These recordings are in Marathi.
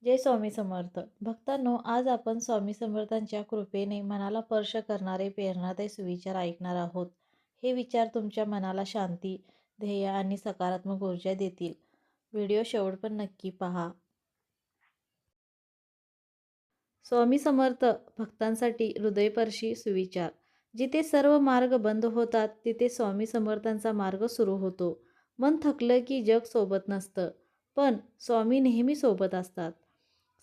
जय स्वामी समर्थ. भक्तांनो, आज आपण स्वामी समर्थांच्या कृपेने मनाला स्पर्श करणारे प्रेरणादायी सुविचार ऐकणार आहोत. हे विचार तुमच्या मनाला शांती, ध्येय आणि सकारात्मक ऊर्जा देतील. व्हिडिओ शेवट पण नक्की पहा. स्वामी समर्थ भक्तांसाठी हृदयस्पर्शी सुविचार. जिथे सर्व मार्ग बंद होतात, तिथे स्वामी समर्थांचा मार्ग सुरू होतो. मन थकलं की जग सोबत नसतं, पण स्वामी नेहमी सोबत असतात.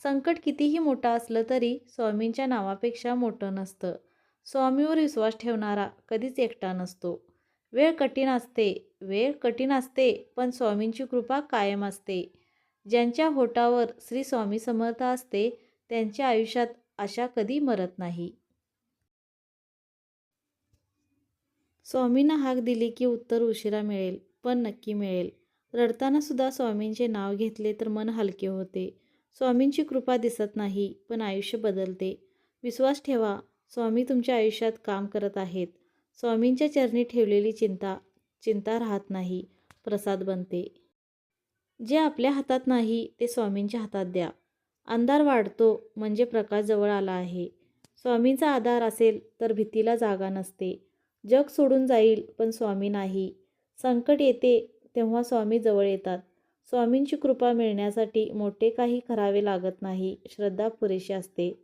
संकट कितीही मोठं असलं तरी स्वामींच्या नावापेक्षा मोठं नसतं. स्वामीवर विश्वास ठेवणारा कधीच एकटा नसतो. वेळ कठीण असते, पण स्वामींची कृपा कायम असते. ज्यांच्या होठावर श्री स्वामी समर्थ असते, त्यांच्या आयुष्यात आशा कधी मरत नाही. स्वामींना हाक दिली की उत्तर उशिरा मिळेल, पण नक्की मिळेल. रडताना सुद्धा स्वामींचे नाव घेतले तर मन हलके होते. स्वामींची कृपा दिसत नाही, पण आयुष्य बदलते. विश्वास ठेवा, स्वामी तुमच्या आयुष्यात काम करत आहेत. स्वामींच्या चरणी ठेवलेली चिंता राहत नाही, प्रसाद बनते. जे आपल्या हातात नाही ते स्वामींच्या हातात द्या. अंधार वाढतो म्हणजे प्रकाश जवळ आला आहे. स्वामींचा आधार असेल तर भीतीला जागा नसते. जग सोडून जाईल पण स्वामी नाही. संकट येते तेव्हा स्वामी जवळ येतात. स्वामींची कृपा मिळण्यासाठी मोठे काही करावे लागत नाही, श्रद्धा पुरेशी असते.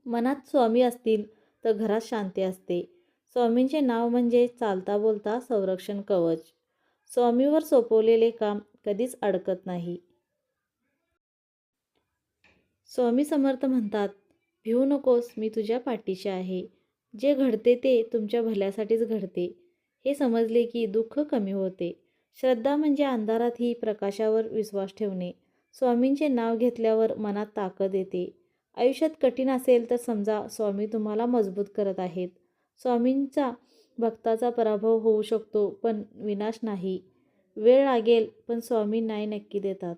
मनात स्वामी असतील तर घरात शांती असते. स्वामींचे नाव म्हणजे चालता बोलता संरक्षण कवच. स्वामीवर सोपवलेले काम कधीच अडकत नाही. स्वामी समर्थ म्हणतात, भिवू नकोस, मी तुझ्या पाठीशी आहे. जे घडते ते तुमच्या भल्यासाठीच घडते. हे समजले की दुःख कमी होते. श्रद्धा म्हणजे अंधारातही प्रकाशावर विश्वास ठेवणे. स्वामींचे नाव घेतल्यावर मनात ताकद येते. आयुष्यात कठीण असेल तर समजा स्वामी तुम्हाला मजबूत करत आहेत. स्वामींचा भक्ताचा पराभव होऊ शकतो, पण विनाश नाही. वेळ लागेल, पण स्वामी न्याय नक्की देतात.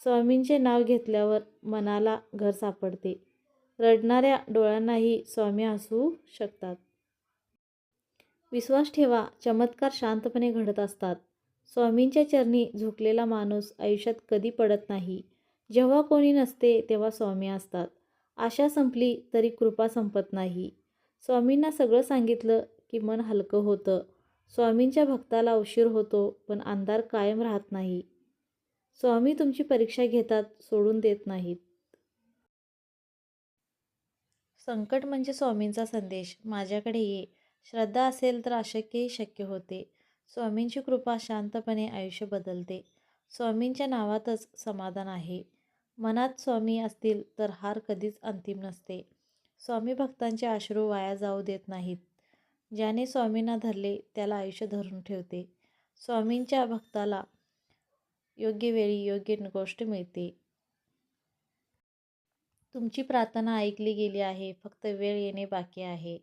स्वामींचे नाव घेतल्यावर मनाला घर सापडते. रडणाऱ्या डोळ्यांनाही स्वामी हसवू शकतात. विश्वास ठेवा, चमत्कार शांतपणे घडत असतात. स्वामींच्या चरणी झुकलेला माणूस आयुष्यात कधी पडत नाही. जेव्हा कोणी नसते तेव्हा स्वामी असतात. आशा संपली तरी कृपा संपत नाही. स्वामींना सगळं सांगितलं की मन हलकं होतं. स्वामींच्या भक्ताला उशीर होतो, पण अंधार कायम राहत नाही. स्वामी तुमची परीक्षा घेतात, सोडून देत नाहीत. संकट म्हणजे स्वामींचा संदेश, माझ्याकडे ये. श्रद्धा असेल तर अशक्यही शक्य होते. स्वामींची कृपा शांतपणे आयुष्य बदलते. स्वामींच्या नावातच समाधान आहे. मनात स्वामी असतील तर हार कधीच अंतिम नसते. स्वामी भक्तांचे अश्रू वाया जाऊ देत नाहीत. ज्याने स्वामींना धरले त्याला आयुष्य धरून ठेवते. स्वामींच्या भक्ताला योग्य वेळी योग्य गोष्ट मिळते. तुमची प्रार्थना ऐकली गेली आहे, फक्त वेळ येणे बाकी आहे.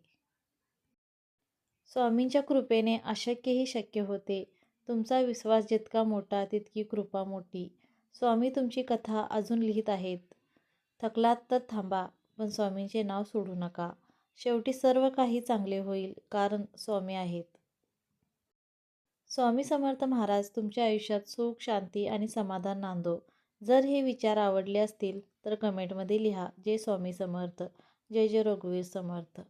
स्वामींच्या कृपेने अशक्यही शक्य होते. तुमचा विश्वास जितका मोठा तितकी कृपा मोठी. स्वामी तुमची कथा अजून लिहित आहेत. थकलात तर थांबा, पण स्वामींचे नाव सोडू नका. शेवटी सर्व काही चांगले होईल, कारण स्वामी आहेत. स्वामी समर्थ महाराज तुमच्या आयुष्यात सुख, शांती आणि समाधान नांदो. जर हे विचार आवडले असतील तर कमेंटमध्ये लिहा. जय स्वामी समर्थ. जय जय रघुवीर समर्थ.